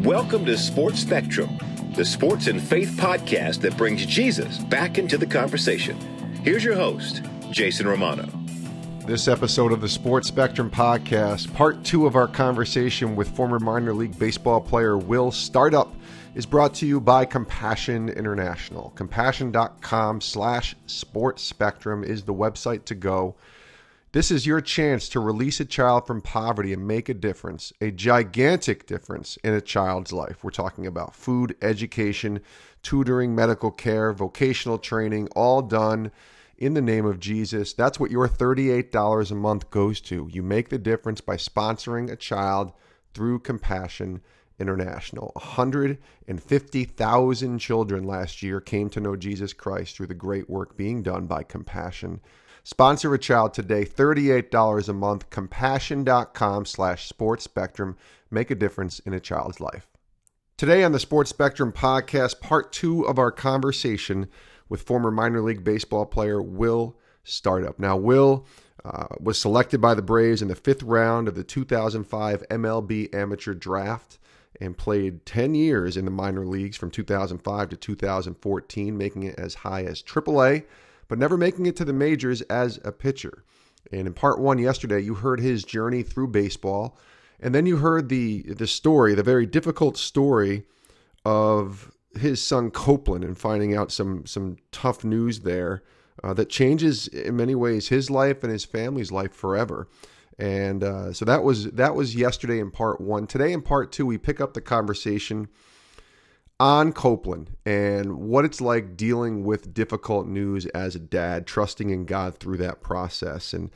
Welcome to Sports Spectrum, the sports and faith podcast that brings Jesus back into the conversation. Here's your host, Jason Romano. This episode of the Sports Spectrum podcast, part 2 of our conversation with former minor league baseball player Will Startup, is brought to you by Compassion International. Compassion.com/sportspectrum is the website to go. This is your chance to release a child from poverty and make a difference, a gigantic difference in a child's life. We're talking about food, education, tutoring, medical care, vocational training, all done in the name of Jesus. That's what your $38 a month goes to. You make the difference by sponsoring a child through Compassion International. 150,000 children last year came to know Jesus Christ through the great work being done by Compassion. Sponsor a child today, $38 a month, compassion.com/sportspectrum. Make a difference in a child's life. Today on the Sports Spectrum podcast, part 2 of our conversation with former minor league baseball player Will Startup. Now, Will was selected by the Braves in the 5th round of the 2005 MLB Amateur Draft and played 10 years in the minor leagues from 2005 to 2014, making it as high as Triple-A, but never making it to the majors as a pitcher. And in part 1 yesterday, you heard his journey through baseball, and then you heard the story, the very difficult story of his son Copeland, and finding out some tough news there that changes in many ways his life and his family's life forever. And so that was yesterday in part 1. Today in part 2, we pick up the conversation on Copeland and what it's like dealing with difficult news as a dad, trusting in God through that process. And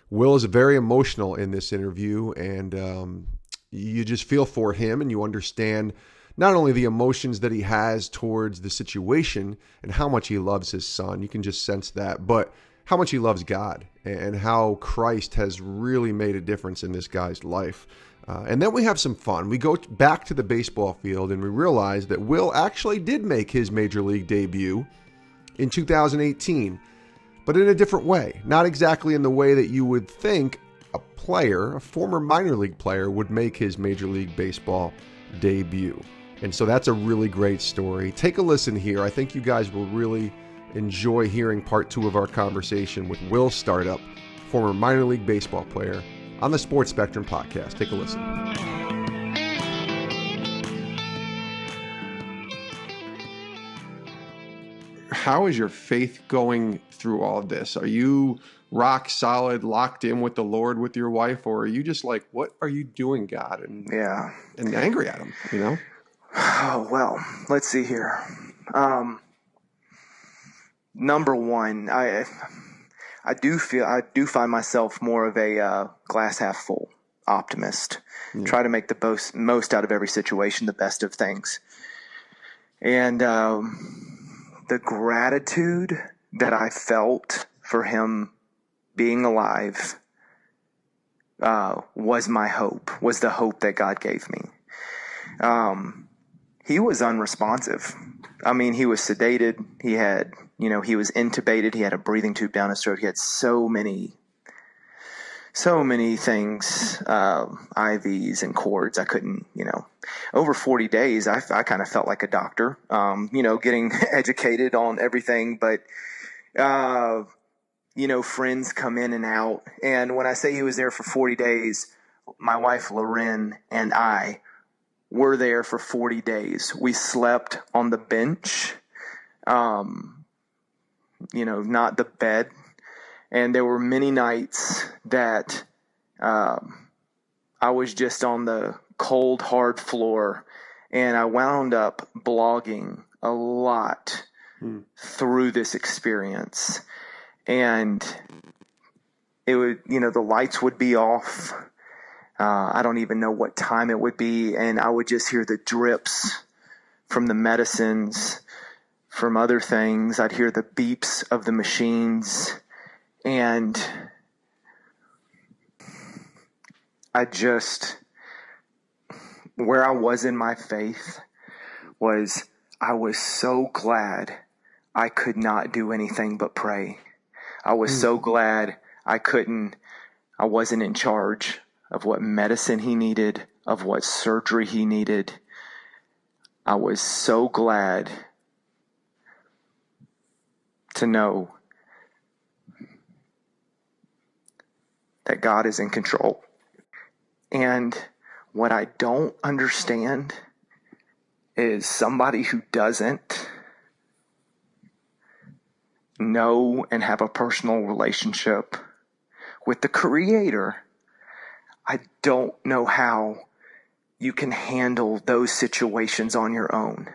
Will is very emotional in this interview, and you just feel for him, and you understand not only the emotions that he has towards the situation and how much he loves his son, you can just sense that, but how much he loves God and how Christ has really made a difference in this guy's life. And then we have some fun. We go back to the baseball field and we realize that Will actually did make his major league debut in 2018, but in a different way. Not exactly in the way that you would think a former minor league player, would make his major league baseball debut. And so that's a really great story. Take a listen here. I think you guys will really enjoy hearing part 2 of our conversation with Will Startup, former minor league baseball player, on the Sports Spectrum podcast. Take a listen. How is your faith going through all of this? Are you rock solid, locked in with the Lord with your wife, or are you just like, what are you doing, God? And angry at him, you know? Oh, well, let's see here. Number one, I do find myself more of a glass half full optimist. Try to make the most out of every situation, the best of things. And the gratitude that I felt for him being alive was my hope, was the hope that God gave me. He was unresponsive. I mean, he was sedated. He had, he was intubated. He had a breathing tube down his throat. He had so many things, IVs and cords. I couldn't, over 40 days, I kind of felt like a doctor, getting educated on everything. But, friends come in and out. And when I say he was there for 40 days, my wife, Loren, and I were there for 40 days. We slept on the bench, not the bed. And there were many nights that I was just on the cold, hard floor, and I wound up blogging a lot through this experience. And it would, the lights would be off. I don't even know what time it would be, and I would just hear the drips from the medicines, from other things. I'd hear the beeps of the machines, and where I was in my faith was I was so glad I could not do anything but pray. I was so glad I wasn't in charge of what medicine he needed, of what surgery he needed. I was so glad to know that God is in control. And what I don't understand is somebody who doesn't know and have a personal relationship with the Creator. I don't know how you can handle those situations on your own.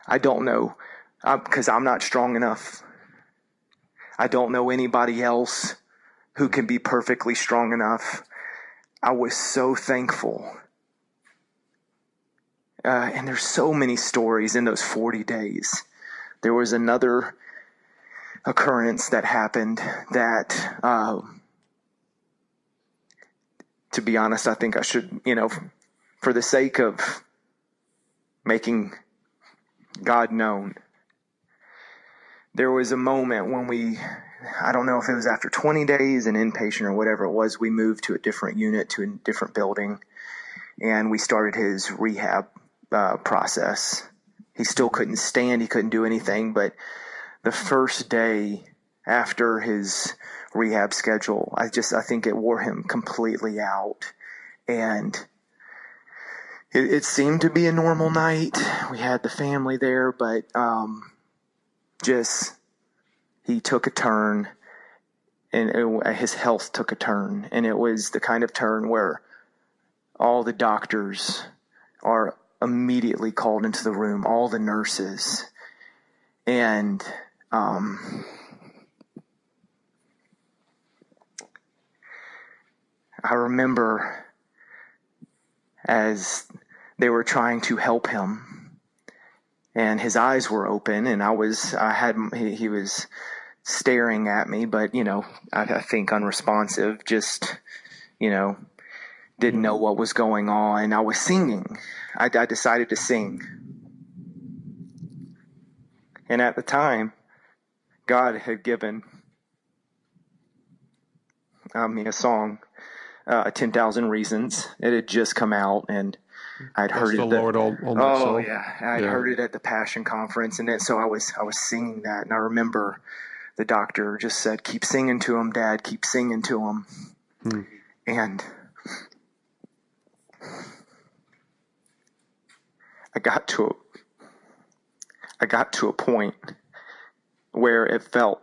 I don't know, because I'm not strong enough. I don't know anybody else who can be perfectly strong enough. I was so thankful. And there's so many stories in those 40 days. There was another occurrence that happened that, to be honest, I think I should, for the sake of making God known, there was a moment when I don't know if it was after 20 days, an inpatient or whatever it was, we moved to a different unit, to a different building, and we started his rehab process. He still couldn't stand, he couldn't do anything, but the first day after his rehab schedule, I think it wore him completely out. And it seemed to be a normal night. We had the family there, but he took a turn, and his health took a turn. And it was the kind of turn where all the doctors are immediately called into the room, all the nurses. And I remember as they were trying to help him, and his eyes were open, and he was staring at me, but, I think unresponsive, just, didn't know what was going on. I was singing. I decided to sing. And at the time, God had given me a song, 10,000 Reasons. It had just come out, and I'd heard it. Lord, I'd heard it at the Passion Conference, and so I was singing that, and I remember the doctor just said, "Keep singing to him, Dad. Keep singing to him." And I got to a point where it felt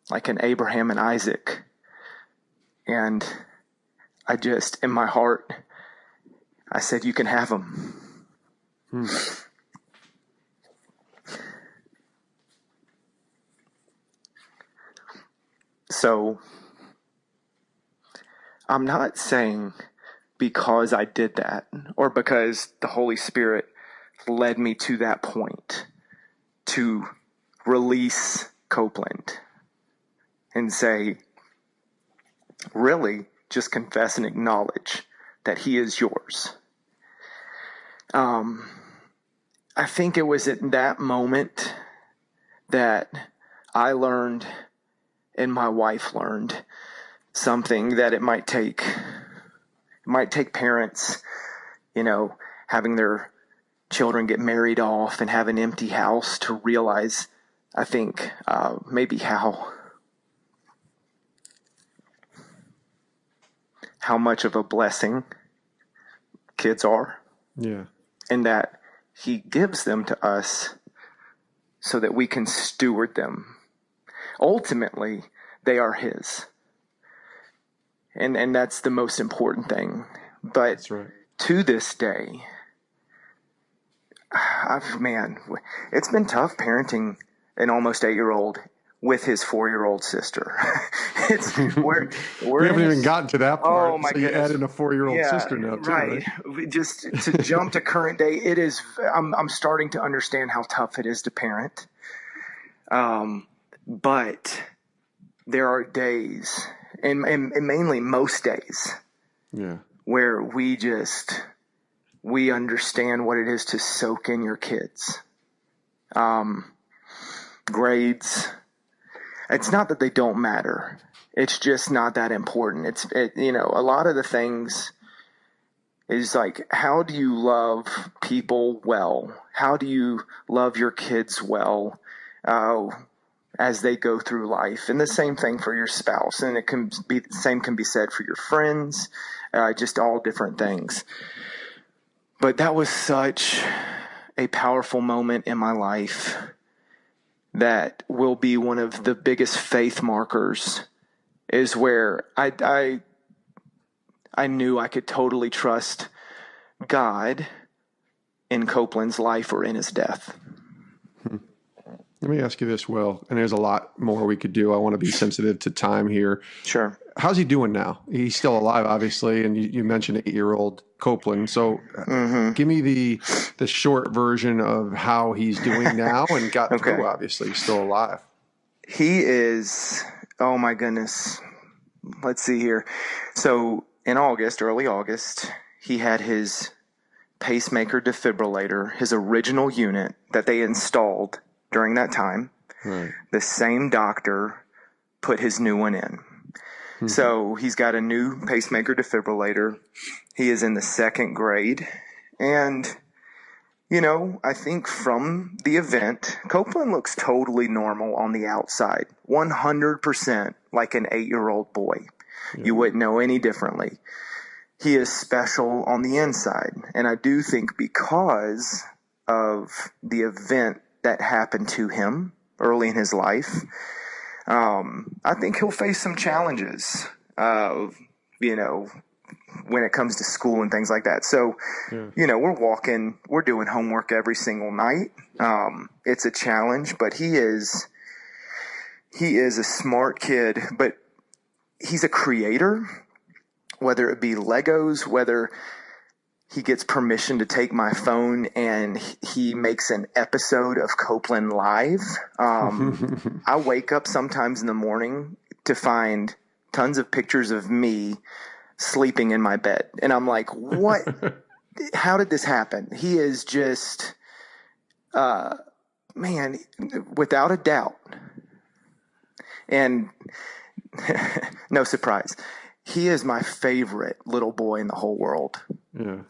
like an Abraham and Isaac. And I just, in my heart, I said, "You can have them." So I'm not saying because I did that, or because the Holy Spirit led me to that point, to release Copeland and say, really, just confess and acknowledge that he is yours. I think it was at that moment that I learned, and my wife learned, something that it might take parents, having their children get married off and have an empty house to realize, I think, maybe how much of a blessing kids are. Yeah. And that he gives them to us so that we can steward them. Ultimately, they are his. And that's the most important thing. But that's right. To this day, it's been tough parenting an almost 8-year-old with his 4-year-old sister. We're we haven't even gotten to that part. Oh my goodness. You add in a 4-year-old sister now too, right? Just to jump to current day, it is. I'm starting to understand how tough it is to parent. But there are days, and mainly most days, where we understand what it is to soak in your kids. Grades. It's not that they don't matter. It's just not that important. A lot of the things is like, how do you love people well? How do you love your kids well as they go through life? And the same thing for your spouse. And the same can be said for your friends, just all different things. But that was such a powerful moment in my life that will be one of the biggest faith markers, is where I knew I could totally trust God in Copeland's life or in his death. Let me ask you this, Will, and there's a lot more we could do. I want to be sensitive to time here. Sure. How's he doing now? He's still alive, obviously, and you mentioned 8-year-old Copeland. So give me the short version of how he's doing now and got through, obviously. He's still alive. He is, oh my goodness. Let's see here. So in early August, he had his pacemaker defibrillator, his original unit that they installed during that time. Right. The same doctor put his new one in. Mm-hmm. So he's got a new pacemaker defibrillator. He is in the 2nd grade. And, I think from the event, Copeland looks totally normal on the outside. 100% like an 8-year-old boy. Yeah. You wouldn't know any differently. He is special on the inside. And I do think because of the event that happened to him early in his life, I think he'll face some challenges, when it comes to school and things like that. So, we're doing homework every single night. It's a challenge, but he is a smart kid, but he's a creator, whether it be Legos, whether he gets permission to take my phone and he makes an episode of Copeland live. I wake up sometimes in the morning to find tons of pictures of me sleeping in my bed. And I'm like, what? How did this happen? He is just, man, without a doubt. And no surprise, he is my favorite little boy in the whole world. Yeah.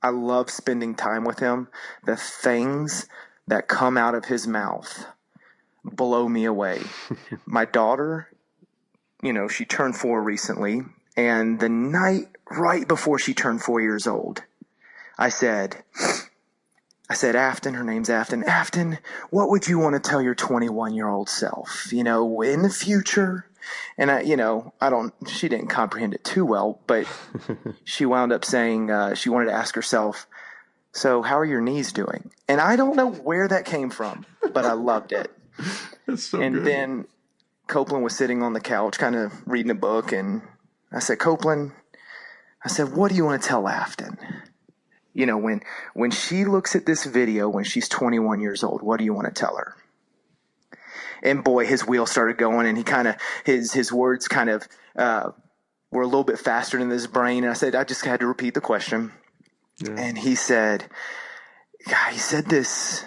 I love spending time with him. The things that come out of his mouth blow me away. My daughter, she turned 4 recently, and the night right before she turned 4 years old, I said, Afton, her name's Afton. Afton, what would you want to tell your 21-year-old self, in the future? And she didn't comprehend it too well, but she wound up saying, she wanted to ask herself, so how are your knees doing? And I don't know where that came from, but I loved it. That's so and good. Then Copeland was sitting on the couch kind of reading a book, and I said, Copeland, what do you want to tell Afton? When she looks at this video when she's 21 years old, what do you want to tell her? And boy, his wheels started going, and he kind of, his words kind of were a little bit faster than his brain. And I said, I just had to repeat the question. Yeah. And he said this,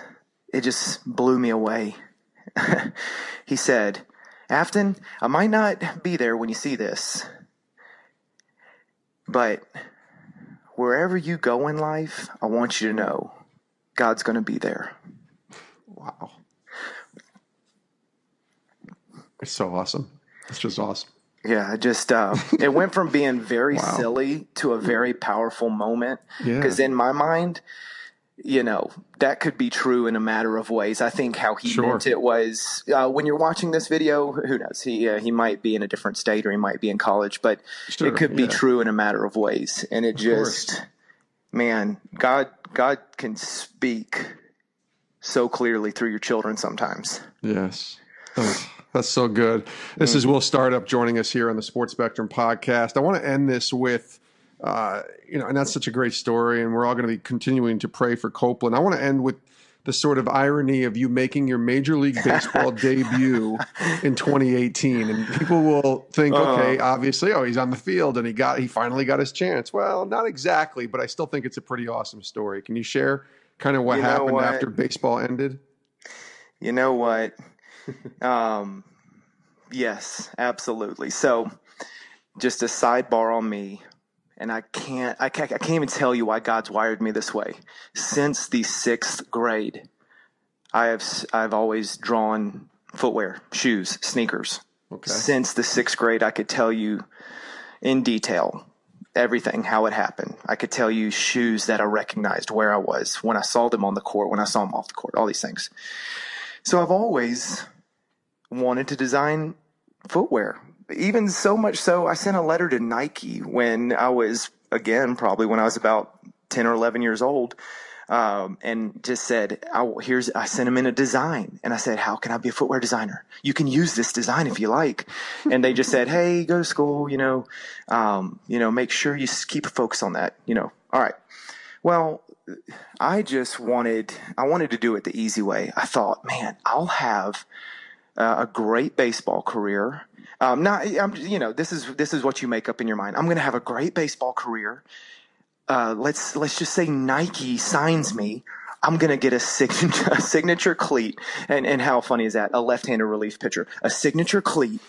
it just blew me away. He said, Afton, I might not be there when you see this, but wherever you go in life, I want you to know God's going to be there. Wow. It's so awesome. It's just awesome. Yeah, it went from being very silly to a very powerful moment. Because in my mind, that could be true in a matter of ways. I think how he meant it was, when you're watching this video, who knows? He might be in a different state, or he might be in college, but it could be true in a matter of ways. And it just, man, God can speak so clearly through your children sometimes. Yes. That's so good. This is Will Startup joining us here on the Sports Spectrum podcast. I want to end this with, and that's such a great story, and we're all going to be continuing to pray for Copeland. I want to end with the sort of irony of you making your Major League Baseball debut in 2018, and people will think, okay, obviously, he's on the field and he finally got his chance. Well, not exactly, but I still think it's a pretty awesome story. Can you share kind of what happened after baseball ended? You know what? Yes, absolutely. So just a sidebar on me. and I can't even tell you why God's wired me this way. Since the 6th grade, I've always drawn footwear, shoes, sneakers. Okay. Since the 6th grade, I could tell you in detail everything, how it happened. I could tell you shoes that I recognized, where I was, when I saw them on the court, when I saw them off the court, all these things. So I've always wanted to design footwear. Even so much so, I sent a letter to Nike when I was, again, probably when I was about 10 or 11 years old, and just said, I sent them in a design. And I said, how can I be a footwear designer? You can use this design if you like. And they just said, hey, go to school, make sure you keep a focus on that, All right. Well, I wanted to do it the easy way. I thought, man, I'll have a great baseball career. This is what you make up in your mind. I'm going to have a great baseball career. Let's just say Nike signs me. I'm going to get a signature cleat. And how funny is that? A left-handed relief pitcher, a signature cleat.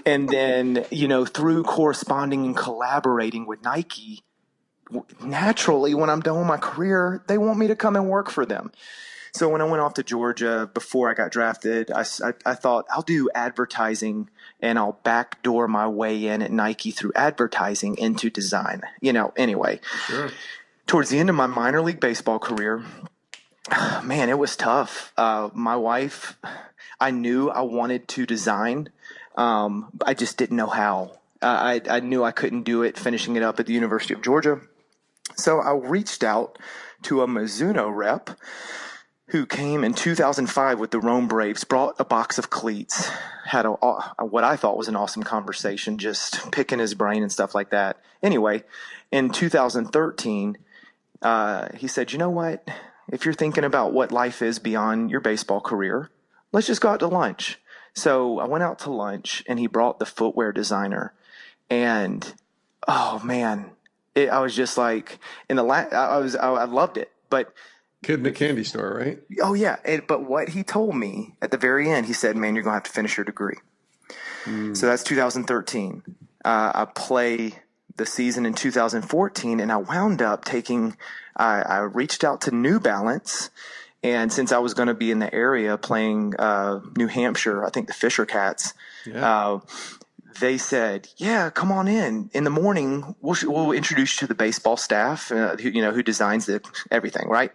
And then, through corresponding and collaborating with Nike, naturally, when I'm done with my career, they want me to come and work for them. So when I went off to Georgia before I got drafted, I thought I'll do advertising and I'll backdoor my way in at Nike through advertising into design. Anyway, sure. Towards the end of my minor league baseball career, man, it was tough. My wife, I knew I wanted to design. I just didn't know how. I knew I couldn't do it finishing it up at the University of Georgia. So I reached out to a Mizuno rep who came in 2005 with the Rome Braves, brought a box of cleats, had what I thought was an awesome conversation, just picking his brain and stuff like that. Anyway, in 2013, he said, you know what? If you're thinking about what life is beyond your baseball career, let's just go out to lunch. So I went out to lunch, and he brought the footwear designer. And, oh, man, I was just like, I loved it. But kid in the candy store, right? Oh, yeah. But what he told me at the very end, he said, man, you're going to have to finish your degree. So that's 2013. I play the season in 2014, and I wound up I reached out to New Balance. And since I was going to be in the area playing New Hampshire, I think the Fisher Cats, they said, yeah, come on in the morning. We'll introduce you to the baseball staff, who designs everything, right?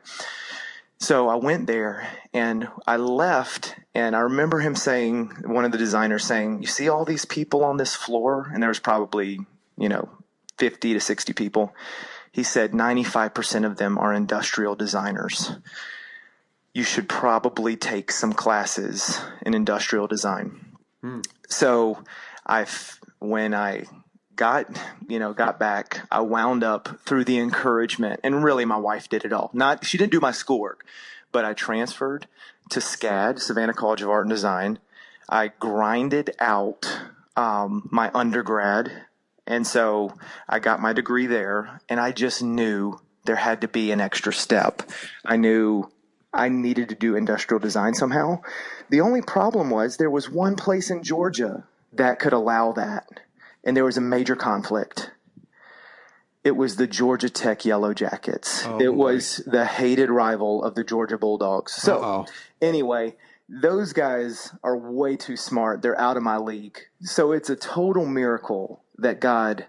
So I went there and I left, and I remember one of the designers saying, you see all these people on this floor? And there was probably, 50 to 60 people. He said 95% of them are industrial designers. You should probably take some classes in industrial design. So when I got back, I wound up through the encouragement, and really my wife did it all. She didn't do my schoolwork, but I transferred to SCAD, Savannah College of Art and Design. I grinded out my undergrad, and so I got my degree there, and I just knew there had to be an extra step. I knew I needed to do industrial design somehow. The only problem was there was one place in Georgia that could allow that. And there was a major conflict. It was the Georgia Tech Yellow Jackets. It was the hated rival of the Georgia Bulldogs. So anyway, those guys are way too smart. They're out of my league. So it's a total miracle that God,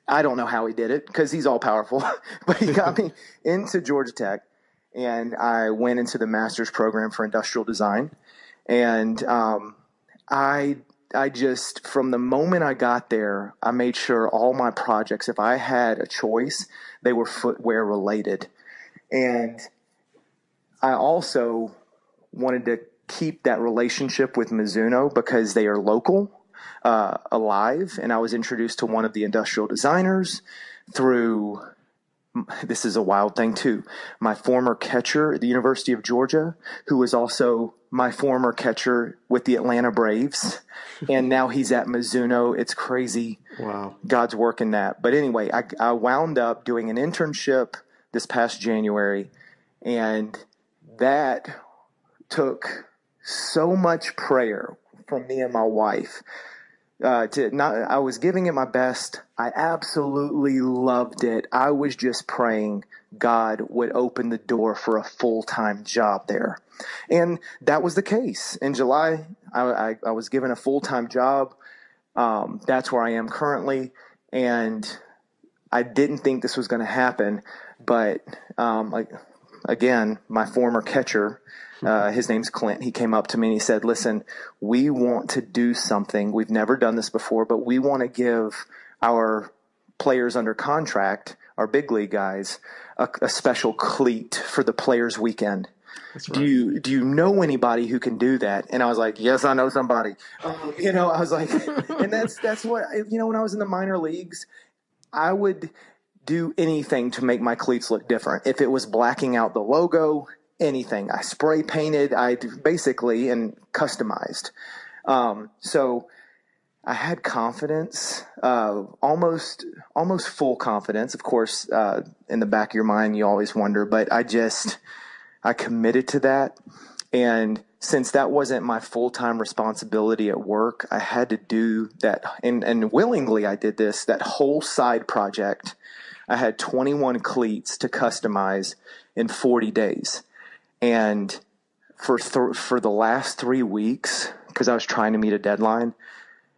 I don't know how he did it because he's all powerful, but he got me into Georgia Tech, and I went into the master's program for industrial design. And I just, from the moment I got there, I made sure all my projects, if I had a choice, they were footwear related. And I also wanted to keep that relationship with Mizuno because they are local, alive. And I was introduced to one of the industrial designers through, this is a wild thing too, my former catcher at the University of Georgia, who was also my former catcher with the Atlanta Braves. And now he's at Mizuno. It's crazy. Wow. God's working that. But anyway, I wound up doing an internship this past January, and that took so much prayer from me and my wife. I was giving it my best. I absolutely loved it. I was just praying God would open the door for a full-time job there. And that was the case. In July, I was given a full-time job. That's where I am currently. And I didn't think this was going to happen. But again, my former catcher, his name's Clint. He came up to me and he said, listen, we want to do something. We've never done this before, but we want to give our players under contract, our big league guys, a special cleat for the players weekend. That's right. Do you know anybody who can do that? And I was like, yes, I know somebody. I was like, and that's what, when I was in the minor leagues, I would do anything to make my cleats look different. If it was blacking out the logo, anything. I spray painted, basically, and customized. So I had confidence, almost full confidence. Of course, in the back of your mind, you always wonder, but I committed to that. And since that wasn't my full-time responsibility at work, I had to do that. And willingly I did this, that whole side project. I had 21 cleats to customize in 40 days. And for the last 3 weeks, because I was trying to meet a deadline,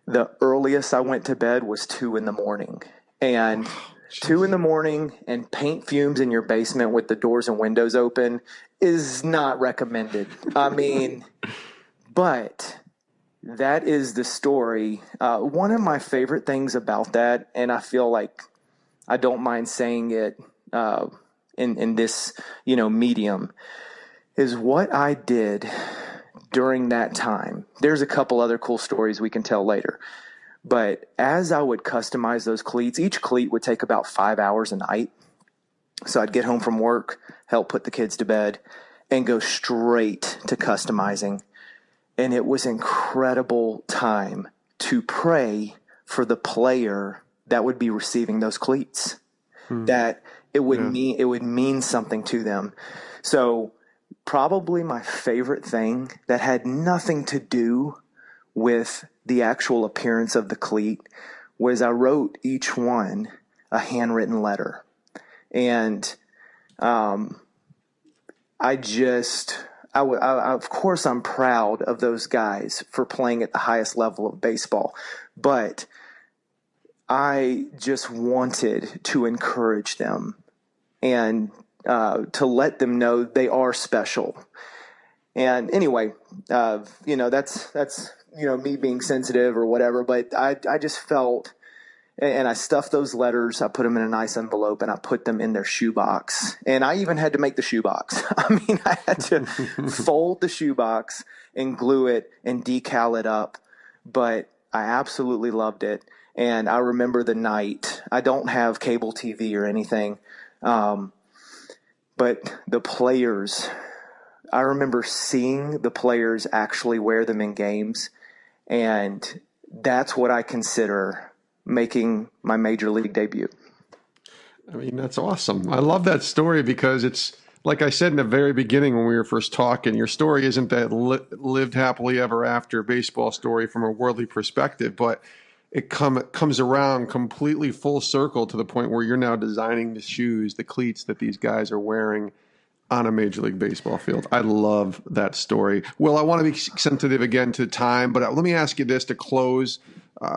the earliest I went to bed was 2 a.m. And 2 a.m. and paint fumes in your basement with the doors and windows open is not recommended. I mean, but that is the story. One of my favorite things about that, and I feel like I don't mind saying it in this, medium, is what I did during that time. There's a couple other cool stories we can tell later. But as I would customize those cleats, each cleat would take about 5 hours a night. So I'd get home from work, help put the kids to bed, and go straight to customizing. And it was incredible time to pray for the player that would be receiving those cleats, that it would mean something to them. So probably my favorite thing that had nothing to do with the actual appearance of the cleat was I wrote each one a handwritten letter. And of course I'm proud of those guys for playing at the highest level of baseball, but I just wanted to encourage them and to let them know they are special. And anyway, that's me being sensitive or whatever, but I just felt, and I stuffed those letters, I put them in a nice envelope, and I put them in their shoebox. And I even had to make the shoebox. I mean, I had to fold the shoebox and glue it and decal it up, but I absolutely loved it. And I remember the night. I don't have cable TV or anything, but the players, I remember seeing the players actually wear them in games, and that's what I consider making my major league debut. I mean, that's awesome. I love that story because it's, like I said in the very beginning when we were first talking, your story isn't that lived happily ever after baseball story from a worldly perspective, but it comes around completely full circle to the point where you're now designing the shoes, the cleats that these guys are wearing on a Major League Baseball field. I love that story. Well, I want to be sensitive again to time, but let me ask you this to close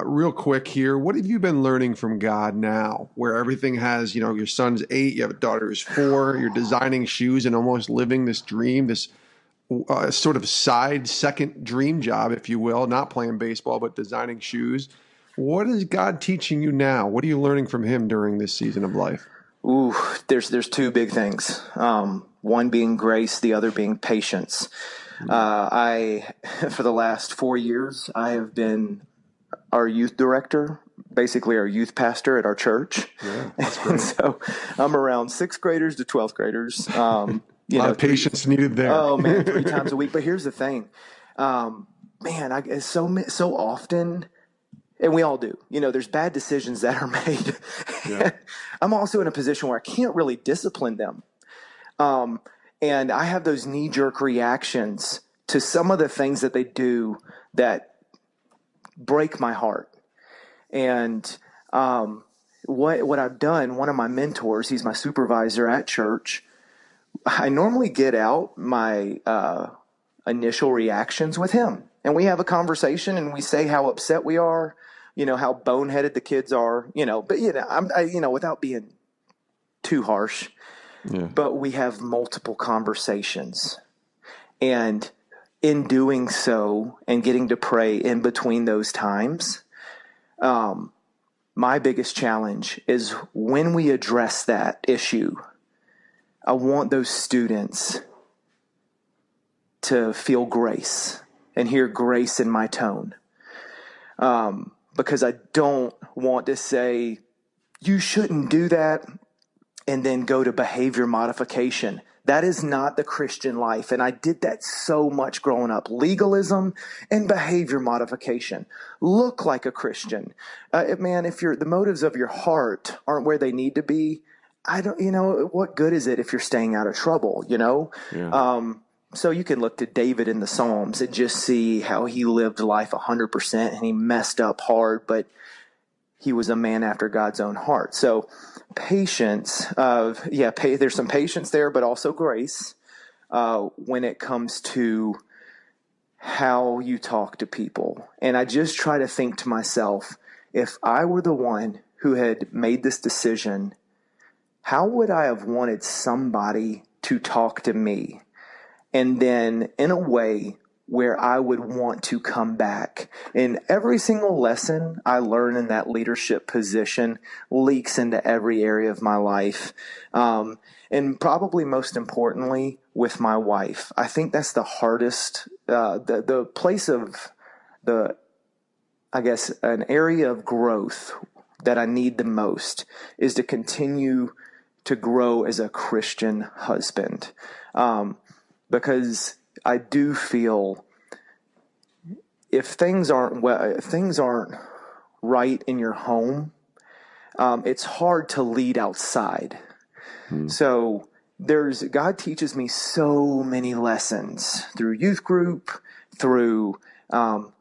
real quick here. What have you been learning from God now, where everything has, your son's 8, you have a daughter who's 4, you're designing shoes and almost living this dream, this sort of second dream job, if you will, not playing baseball, but designing shoes. What is God teaching you now? What are you learning from him during this season of life? Ooh, there's 2 big things. One being grace, the other being patience. For the last 4 years, I have been our youth director, basically our youth pastor at our church. Yeah, that's great. And so I'm around 6th graders to 12th graders. A lot of patience needed there. Oh man, 3 times a week. But here's the thing, so often. And we all do. There's bad decisions that are made. Yeah. I'm also in a position where I can't really discipline them. And I have those knee-jerk reactions to some of the things that they do that break my heart. And what I've done, one of my mentors, he's my supervisor at church, I normally get out my initial reactions with him. And we have a conversation and we say how upset we are, how boneheaded the kids are, but without being too harsh. Yeah. But we have multiple conversations. And in doing so and getting to pray in between those times, my biggest challenge is when we address that issue, I want those students to feel grace and hear grace in my tone. Because I don't want to say, you shouldn't do that, and then go to behavior modification. That is not the Christian life. And I did that so much growing up. Legalism and behavior modification. Look like a Christian. Man, if the motives of your heart aren't where they need to be, what good is it if you're staying out of trouble, Yeah. So you can look to David in the Psalms and just see how he lived life 100% and he messed up hard, but he was a man after God's own heart. So patience, there's some patience there, but also grace when it comes to how you talk to people. And I just try to think to myself, if I were the one who had made this decision, how would I have wanted somebody to talk to me? And then in a way where I would want to come back. And every single lesson I learn in that leadership position leaks into every area of my life. And probably most importantly, with my wife. I think that's the hardest, the place of an area of growth that I need the most is to continue to grow as a Christian husband. Because I do feel if things aren't right in your home, it's hard to lead outside. So God teaches me so many lessons through youth group, through I'm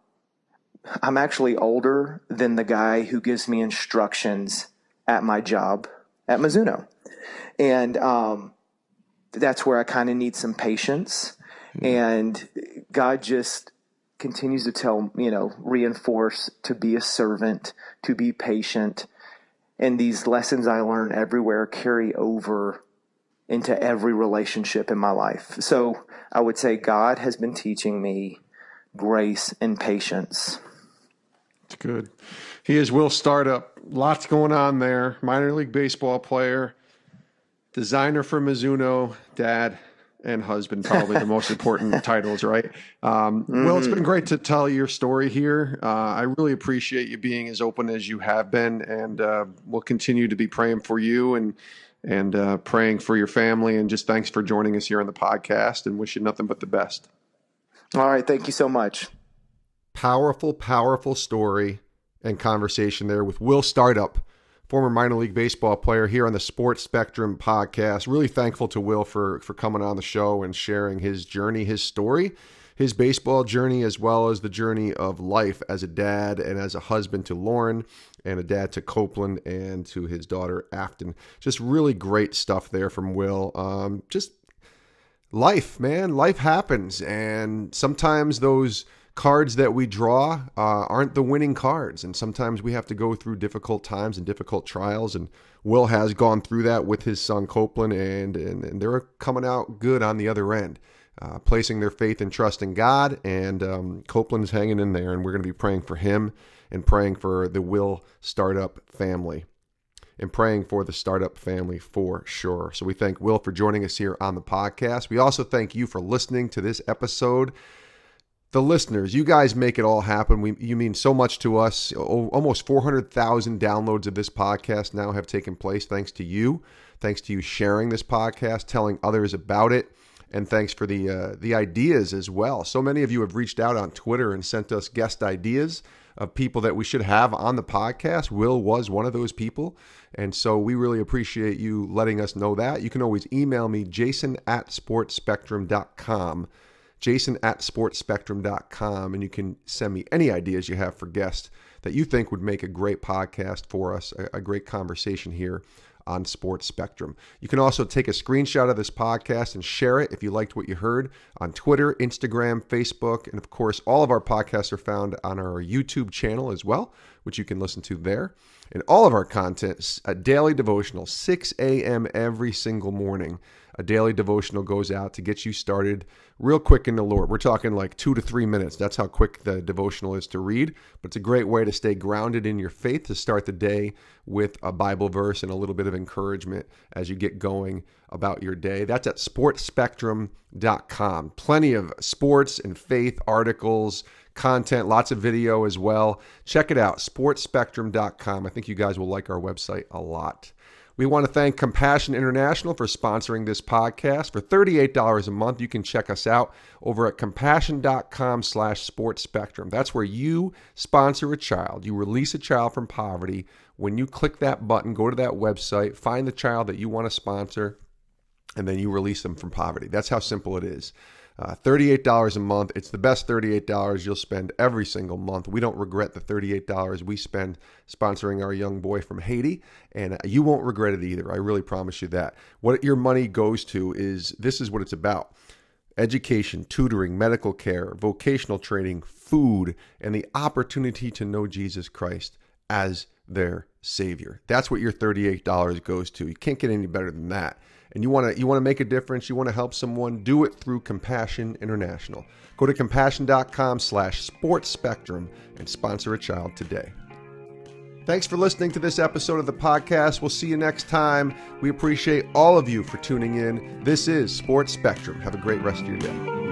actually older than the guy who gives me instructions at my job at Mizuno. And that's where I kind of need some patience. And God just continues to reinforce to be a servant, to be patient. And these lessons I learn everywhere carry over into every relationship in my life. So I would say God has been teaching me grace and patience. It's good. He is Will Startup. Lots going on there. Minor league baseball player, designer for Mizuno, dad, and husband, probably the most important titles, right? Will, it's been great to tell your story here. I really appreciate you being as open as you have been, and we'll continue to be praying for you and praying for your family. And just thanks for joining us here on the podcast, and wish you nothing but the best. All right. Thank you so much. Powerful, powerful story and conversation there with Will Startup, former minor league baseball player here on the Sports Spectrum podcast. Really thankful to Will for coming on the show and sharing his journey, his story, his baseball journey, as well as the journey of life as a dad and as a husband to Lauren and a dad to Copeland and to his daughter Afton. Just really great stuff there from Will. Just life, man. Life happens. And sometimes those cards that we draw aren't the winning cards. And sometimes we have to go through difficult times and difficult trials. And Will has gone through that with his son Copeland, and they're coming out good on the other end, placing their faith and trust in God. And Copeland is hanging in there, and we're going to be praying for him and praying for the Will Startup family and praying for the Startup family for sure. So we thank Will for joining us here on the podcast. We also thank you for listening to this episode. The listeners, you guys make it all happen. You mean so much to us. Almost 400,000 downloads of this podcast now have taken place thanks to you. Thanks to you sharing this podcast, telling others about it, and thanks for the ideas as well. So many of you have reached out on Twitter and sent us guest ideas of people that we should have on the podcast. Will was one of those people, and so we really appreciate you letting us know that. You can always email me, jason@sportspectrum.com. jason@sportspectrum.com, and you can send me any ideas you have for guests that you think would make a great podcast for us, a great conversation here on Sports Spectrum. You can also take a screenshot of this podcast and share it if you liked what you heard on Twitter, Instagram, Facebook, and of course, all of our podcasts are found on our YouTube channel as well, which you can listen to there. And all of our content is a daily devotional, 6 a.m. every single morning. A daily devotional goes out to get you started real quick in the Lord. We're talking like 2 to 3 minutes. That's how quick the devotional is to read. But it's a great way to stay grounded in your faith, to start the day with a Bible verse and a little bit of encouragement as you get going about your day. That's at sportspectrum.com. Plenty of sports and faith articles, content, lots of video as well. Check it out, sportspectrum.com. I think you guys will like our website a lot. We want to thank Compassion International for sponsoring this podcast. For $38 a month, you can check us out over at compassion.com/sportspectrum. That's where you sponsor a child. You release a child from poverty. When you click that button, go to that website, find the child that you want to sponsor, and then you release them from poverty. That's how simple it is. $38 a month. It's the best $38 you'll spend every single month. We don't regret the $38 we spend sponsoring our young boy from Haiti, and you won't regret it either. I really promise you that. What your money goes to this is what it's about. Education, tutoring, medical care, vocational training, food, and the opportunity to know Jesus Christ as their Savior. That's what your $38 goes to. You can't get any better than that. And you want to make a difference, you want to help someone, do it through Compassion International. Go to compassion.com/sportspectrum and sponsor a child today. Thanks for listening to this episode of the podcast. We'll see you next time. We appreciate all of you for tuning in. This is Sports Spectrum. Have a great rest of your day.